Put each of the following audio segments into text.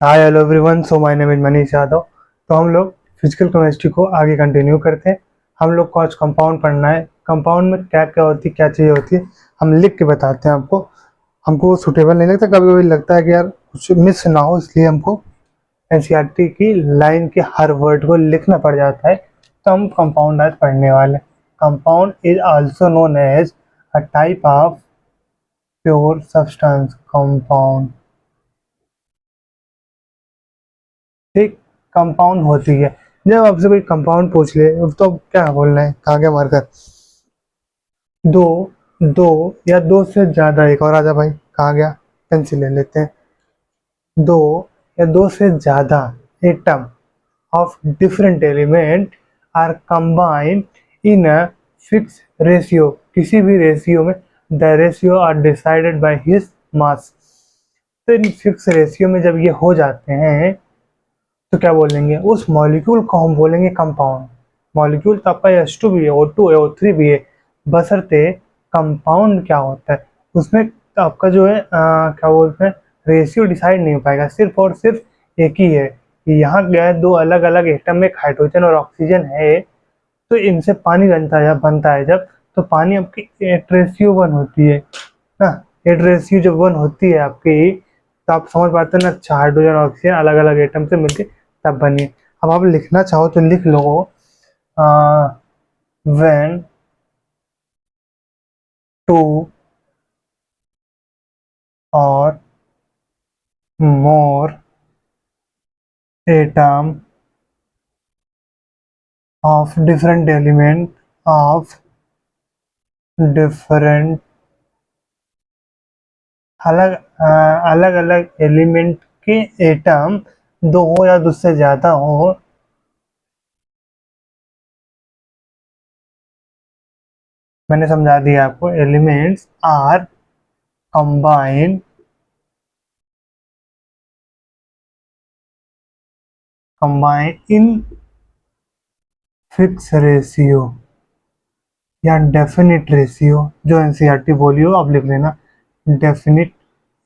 Hi hello everyone, so my name is Manish Yadav. तो हम लोग फिजिकल केमिस्ट्री को आगे कंटिन्यू करते हैं। हम लोग को आज कंपाउंड पढ़ना है। कंपाउंड में क्या क्या होती है, क्या चीज़ें होती है, हम लिख के बताते हैं आपको। हमको सूटेबल नहीं लगता, कभी कभी लगता है कि यार कुछ मिस ना हो, इसलिए हमको एनसीईआरटी की लाइन के हर वर्ड को लिखना पड़ जाता है। तो हम कंपाउंड आज पढ़ने वाले। Compound is also known as a type of pure substance. Compound, ठीक, कंपाउंड होती है। जब आपसे कोई कंपाउंड पूछ ले तो क्या बोलना है, कहाँ क्या मारकर दो, दो या दो से ज्यादा। एक और आजा भाई, कहाँ गया, पेंसिल ले लेते हैं। दो या दो से ज्यादा atom of different element are combined in a fix ratio. किसी भी रेशियो में the ratio are decided by his mass. तो इन फिक्स रेशियो में जब ये हो जाते हैं तो क्या बोलेंगे, उस मॉलिक्यूल को हम बोलेंगे कंपाउंड। मॉलिक्यूल तो आपका H2 भी है, O2 है, O3 भी है, बशर्ते कंपाउंड क्या होता है उसमें तो आपका जो है क्या बोलते हैं, रेशियो डिसाइड नहीं हो पाएगा। सिर्फ और सिर्फ एक ही है कि यहाँ गए दो अलग अलग एटम में, एक हाइड्रोजन और ऑक्सीजन है, तो इनसे पानी बनता है जब, तो पानी आपकी 8:1 होती है ना। 8:1 जब 1 होती है आपकी, तो आप समझ पाते हैं ना, अच्छा हाइड्रोजन और ऑक्सीजन अलग अलग एटम से मिलके तब बनी है। अब आप लिखना चाहो तो लिख लो, व्हेन टू और मोर atom of different element of different अलग अलग अलग एलिमेंट के एटम दो हो या दो से ज्यादा हो, मैंने समझा दिया आपको। Elements are combined in fix ratio या डेफिनिट रेशियो। जो एनसीईआरटी बोली हो आप लिख लेना, डेफिनिट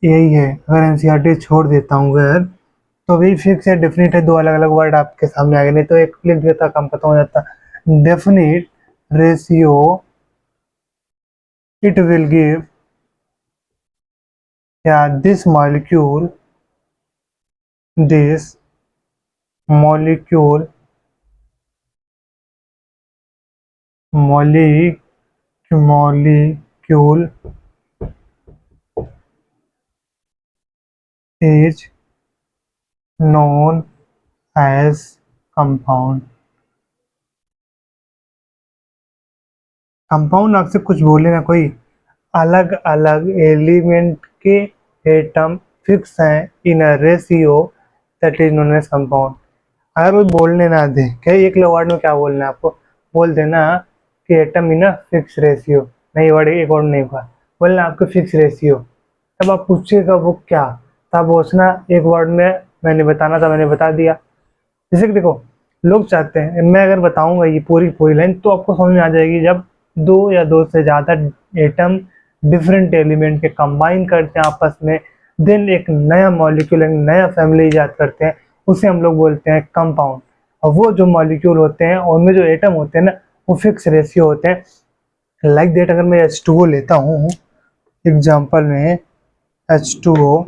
यही है। अगर एनसीईआरटी छोड़ देता हूँ अगर, तो वही फिक्स है, डेफिनिट है, दो अलग अलग वर्ड आपके सामने आ गए, नहीं तो एक लिख देता काम खत्म हो जाता। Definite ratio it will give, या this this molecule molecule is known as compound. Compound आपसे कुछ बोले ना, कोई अलग अलग एलिमेंट के एटम फिक्स हैं in a ratio, that is known as compound. अगर वो बोलने ना दे, क्या एक वर्ड में क्या बोलना है आपको, बोल देना कि atom in a fix ratio. नहीं, वर्ड एक वर्ड नहीं हुआ, बोलना आपको फिक्स रेशियो। तब आप पूछिएगा वो क्या, तब सोचना एक वर्ड में मैंने बताना था, मैंने बता दिया। जैसे कि देखो, लोग चाहते हैं मैं अगर बताऊंगा ये पूरी पूरी लाइन तो आपको समझ में आ जाएगी। जब दो या दो से ज़्यादा एटम डिफरेंट एलिमेंट के कंबाइन करते हैं आपस में, देन एक नया मॉलिक्यूल, एक नया फैमिली ईजाद करते हैं, उसे हम लोग बोलते हैं कंपाउंड। और वो जो मॉलिक्यूल होते हैं उनमें जो एटम होते हैं ना, वो फिक्स रेशियो होते हैं। लाइक दैट, अगर मैं H2O लेता हूँ एग्जाम्पल में, H2O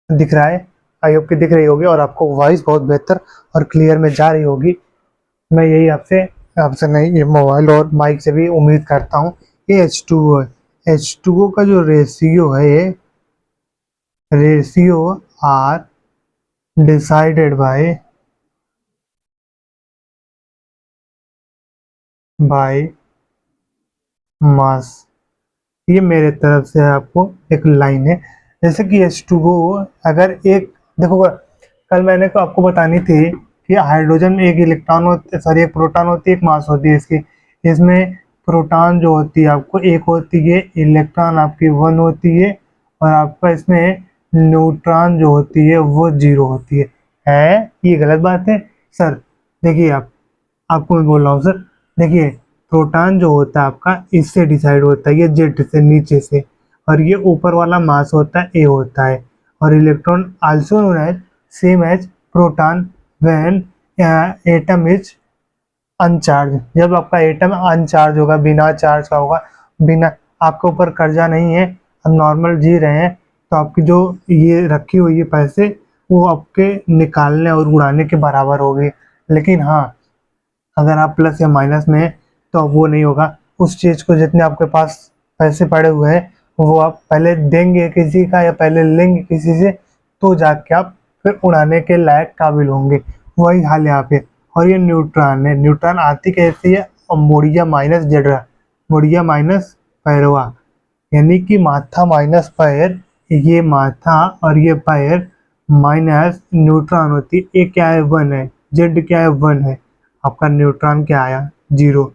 दिख रहा है, आई होप कि दिख रही होगी और आपको वॉइस बहुत बेहतर और क्लियर में जा रही होगी। मैं यही आपसे आपसे नहीं, ये मोबाइल और माइक से भी उम्मीद करता हूँ। ये H2O है। H2O का जो रेशियो है, ये ratio are decided by mass. ये मेरे तरफ से आपको एक लाइन है। जैसे कि H2O अगर एक, देखो कल मैंने को आपको बतानी थी कि हाइड्रोजन में एक इलेक्ट्रॉन होती, सॉरी एक प्रोटॉन होती है, एक मास होती है इसकी। इसमें प्रोटॉन जो होती है आपको एक होती है, इलेक्ट्रॉन आपकी 1 होती है, और आपका इसमें न्यूट्रॉन जो होती है वो 0 होती है ये गलत बात है सर? देखिए आपको मैं बोल रहा हूँ सर, देखिए प्रोटॉन जो होता है आपका इससे डिसाइड होता है, ये जेड से नीचे से, और ये ऊपर वाला मास होता है ए होता है। और electron also known as same as proton when atom is uncharged. जब आपका एटम अनचार्ज होगा, बिना चार्ज का होगा, बिना, आपके ऊपर कर्जा नहीं है, हम नॉर्मल जी रहे हैं, तो आपकी जो ये रखी हुई है पैसे, वो आपके निकालने और उड़ाने के बराबर होगी। लेकिन हाँ, अगर आप प्लस या माइनस में हैं तो अब वो नहीं होगा। उस चीज़ को, जितने आपके पास पैसे पड़े हुए हैं, वो आप पहले देंगे किसी का या पहले लेंगे किसी से, तो जाके आप फिर उड़ाने के लायक काबिल होंगे। वही हाल यहाँ पे। और ये न्यूट्रॉन है, न्यूट्रॉन आती कैसी है, और मोड़िया माइनस जडरा, मोड़िया माइनस पैरवा, यानी कि माथा माइनस पैर, ये माथा और ये पैर माइनस न्यूट्रॉन होती है। ए क्या है, 1 है, जेड क्या है, 1 है, आपका न्यूट्रॉन क्या आया, 0।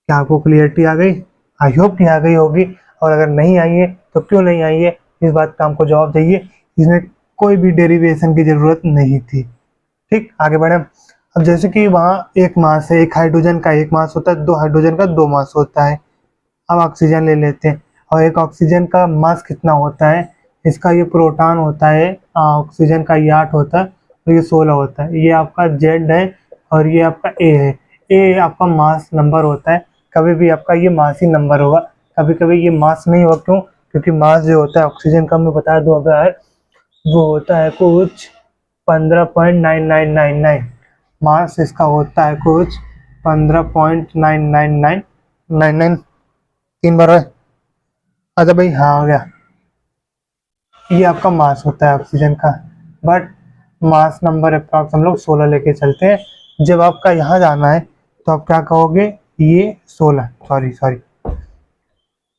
क्या आपको क्लियरिटी आ गई? आई होप कि आ गई होगी। और अगर नहीं आई है तो क्यों नहीं आई है, इस बात का हमको जवाब चाहिए। इसमें कोई भी डेरिवेशन की ज़रूरत नहीं थी। ठीक, आगे बढ़े। अब जैसे कि वहाँ एक मास है, एक हाइड्रोजन का एक मास होता है, दो हाइड्रोजन का दो मास होता है। अब ऑक्सीजन ले लेते हैं, और एक ऑक्सीजन का मास कितना होता है, इसका ये प्रोटॉन होता है, ऑक्सीजन का ये 8 होता है, और ये 16 होता है। ये आपका जेड है और ये आपका ए है। ए आपका मास नंबर होता है, कभी भी आपका ये मास ही नंबर होगा, कभी कभी ये मास नहीं होगा। क्यों? क्योंकि मास जो होता है ऑक्सीजन का, मैं बता दूं अगर, वो होता है कुछ 15.9999। मास इसका होता है कुछ 15.99999। 3 बार है। अच्छा भाई, हाँ हो गया। ये आपका मास होता है ऑक्सीजन का, बट मास नंबर अप्रॉक्स हम लोग 16 लेके चलते हैं। जब आपका यहाँ जाना है तो आप क्या कहोगे, ये 16, सॉरी सॉरी,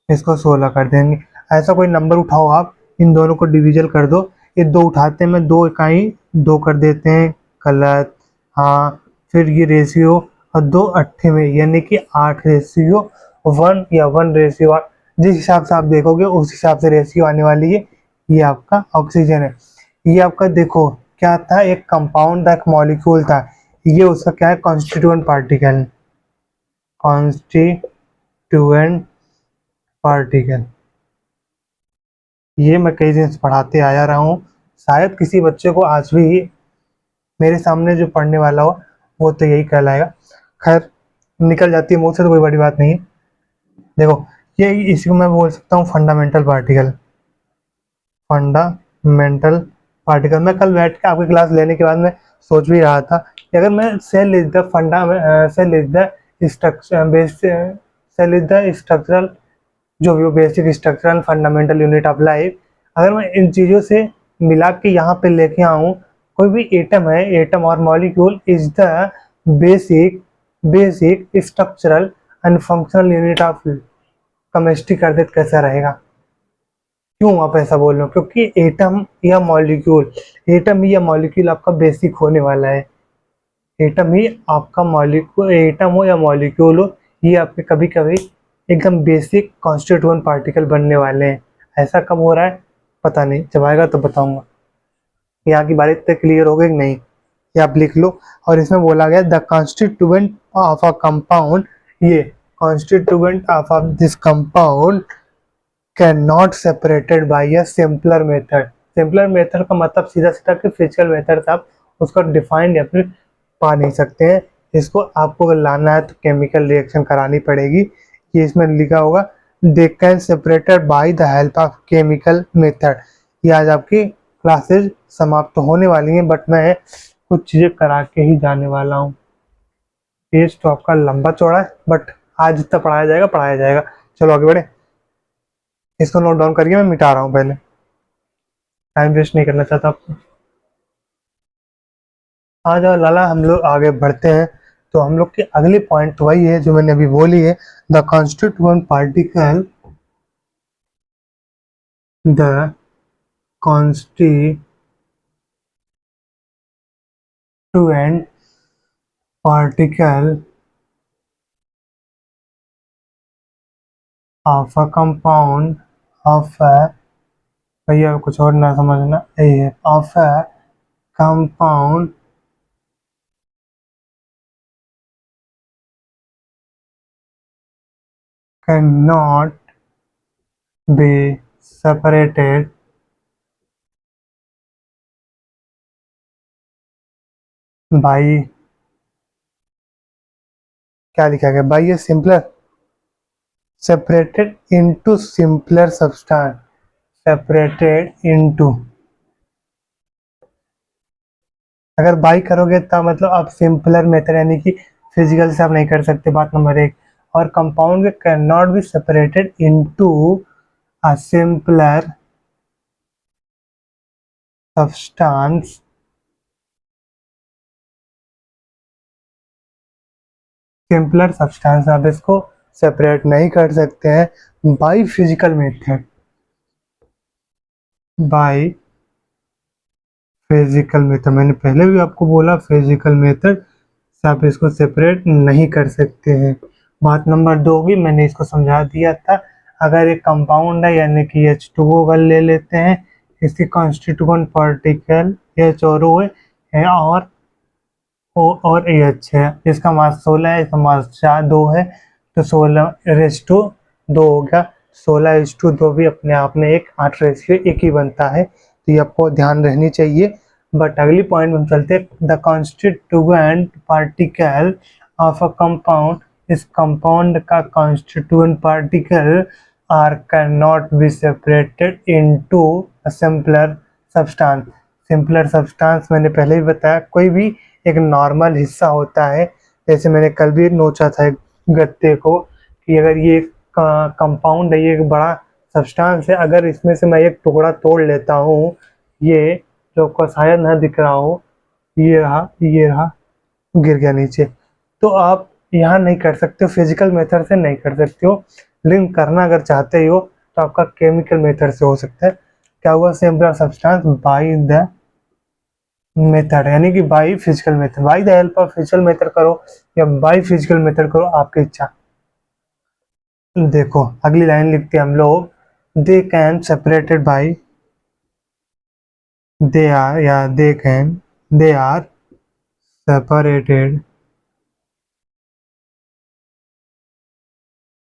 इसको 16 कर देंगे। ऐसा कोई नंबर उठाओ, आप इन दोनों को डिवीजन कर दो। ये दो उठाते हैं, मैं 2 इकाई 2 कर देते हैं, गलत। हाँ, फिर ये रेशियो, और 2 अट्ठे में, यानी कि 8:1 या 1:8। जिस हिसाब से आप देखोगे उस हिसाब से रेशियो आने वाली है। ये आपका ऑक्सीजन है। ये आपका देखो क्या था, एक कंपाउंड था, एक मॉलिक्यूल था। ये उसका क्या है, कॉन्स्टिट्यूएंट पार्टिकल, कॉन्स्टिट्यूएंट पार्टिकल। ये मैं कई दिन से पढ़ाते आया रहा हूँ। शायद किसी बच्चे को आज भी मेरे सामने जो पढ़ने वाला हो, वो तो यही कहलाएगा। खैर, निकल जाती है मुँह से तो कोई बड़ी बात नहीं है। देखो, ये इसी को मैं बोल सकता हूँ फंडामेंटल पार्टिकल, फंडामेंटल पार्टिकल। मैं कल बैठ के आपकी क्लास लेने के बाद मैं सोच भी रहा था कि अगर मैं cell is the cell is the structure base, cell is the structural, जो भी वो basic structural fundamental unit of life, अगर मैं इन चीज़ों से मिला के यहाँ पे लेके आऊँ, कोई भी एटम है, एटम और molecule is the basic basic structural and functional unit of chemistry कर दे तो कैसा रहेगा? क्यों आप ऐसा बोल रहे हो? क्योंकि एटम ही या मॉलिक्यूल आपका बेसिक होने वाला है। एटम ही आपका मॉलिक्यूल, एटम हो या मॉलिक्यूल हो, ये आपके कभी कभी एकदम बेसिक कॉन्स्टिट्यूएंट पार्टिकल बनने वाले हैं। ऐसा कब हो रहा है पता नहीं, जब आएगा तो बताऊंगा। यहाँ की बात इतने क्लियर हो गई कि नहीं, ये आप लिख लो। और इसमें बोला गया the constituent of a compound, ये constituent of this compound can not separated by a simpler method. Simpler method का मतलब सीधा सीधा कि फिजिकल मेथड से आप उसको डिफाइन या फिर पा नहीं सकते हैं। इसको आपको अगर लाना है तो केमिकल रिएक्शन करानी पड़ेगी। ये इसमें लिखा होगा दे can separated by the help of chemical method. ये आज आपकी क्लासेज समाप्त होने वाली हैं, बट मैं कुछ चीज़ें करा के ही जाने वाला हूँ। पेज तो आपका लंबा चौड़ा है, बट आज जितना पढ़ाया जाएगा पढ़ाया जाएगा। चलो आगे बढ़े। इसको नोट डाउन करिए, मैं मिटा रहा हूँ पहले, टाइम वेस्ट नहीं करना चाहता आपको। आ जाओ लाला, हम लोग आगे बढ़ते हैं। तो हम लोग के अगले पॉइंट वही है जो मैंने अभी बोली है, the constituent particle, the constituent particle of a compound, of a, भैया कुछ और ना समझना, ये of a compound can not be separated भाई क्या लिखा गया भाई, ये simpler separated into simpler substance, separated into. अगर बाई करोगे तो मतलब आप सिंपलर मेथड यानी कि फिजिकल से आप नहीं कर सकते, बात नंबर एक। और compound can not be separated into a simpler substance, simpler substance आप इसको सेपरेट नहीं कर सकते हैं by physical method, by physical method. मैंने पहले भी आपको बोला फिजिकल मेथड से आप इसको सेपरेट नहीं कर सकते हैं। बात नंबर दो भी मैंने इसको समझा दिया था। अगर एक कंपाउंड है यानी कि H2O का ले लेते हैं, इसकी कॉन्स्टिट्यूएंट पार्टिकल H और O है और O और AH है। इसका मास 16 है, इसका मास 2 है, तो 16:2 हो गया। 16:2 भी अपने आप में एक 8 रेशियो एक ही बनता है, तो ये आपको ध्यान रहनी चाहिए। बट अगली पॉइंट में हम चलते हैं। The constituent particle of a compound, इस कंपाउंड का constituent particle are cannot be separated into a simpler substance. Simpler substance मैंने पहले ही बताया, कोई भी एक नॉर्मल हिस्सा होता है। जैसे मैंने कल भी नोचा था एक गत्ते को कि अगर ये कंपाउंड है, ये एक बड़ा सब्सटेंस है, अगर इसमें से मैं एक टुकड़ा तोड़ लेता हूँ, ये जो आपको शायद ना दिख रहा हो, ये रहा, गिर गया नीचे। तो आप यहाँ नहीं कर सकते हो, फिजिकल मेथड से नहीं कर सकते हो। लिंक करना अगर चाहते हो तो आपका केमिकल मेथड से हो सकता है। क्या हुआ, simpler substance by the method यानी कि by physical method, by the help of physical method करो या बाई फिजिकल मेथड करो, आपकी इच्छा। देखो अगली लाइन लिखते हैं हम लोग, they can separated by, they are या they can, they are separated,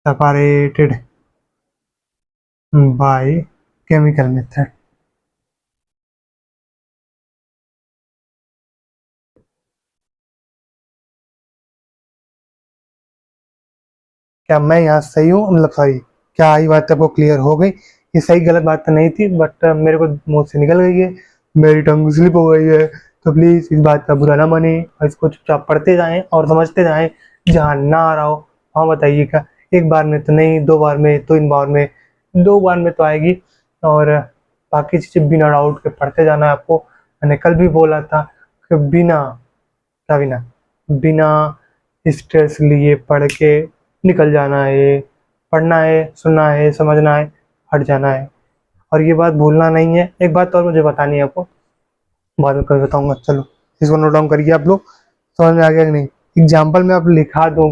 separated by chemical method. क्या मैं यहाँ सही हूँ, मतलब सही, क्या ये बात आपको क्लियर हो गई? ये सही गलत बात तो नहीं थी, बट मेरे को मुंह से निकल गई है, मेरी टंग स्लिप हो गई है। तो प्लीज़ इस बात का बुरा ना माने और इसको चुपचाप पढ़ते जाएं और समझते जाएं। जहाँ ना आ रहा हो हाँ बताइएगा, एक बार में तो नहीं, 2 बार में, 3 बार में, 2 बार में तो आएगी। और बाकी चीज़ें बिना डाउट के पढ़ते जाना है आपको। मैंने कल भी बोला था कि बिना बिना स्ट्रेस लिए पढ़ के निकल जाना है, पढ़ना है, सुनना है, समझना है, हट जाना है। और ये बात भूलना नहीं है। एक बात और मुझे बतानी है आपको, बाद में कभी बताऊंगा। चलो इसको नोट डाउन करिए आप लोग। समझ में आ गया कि नहीं? एग्जाम्पल में आप लिखा दो।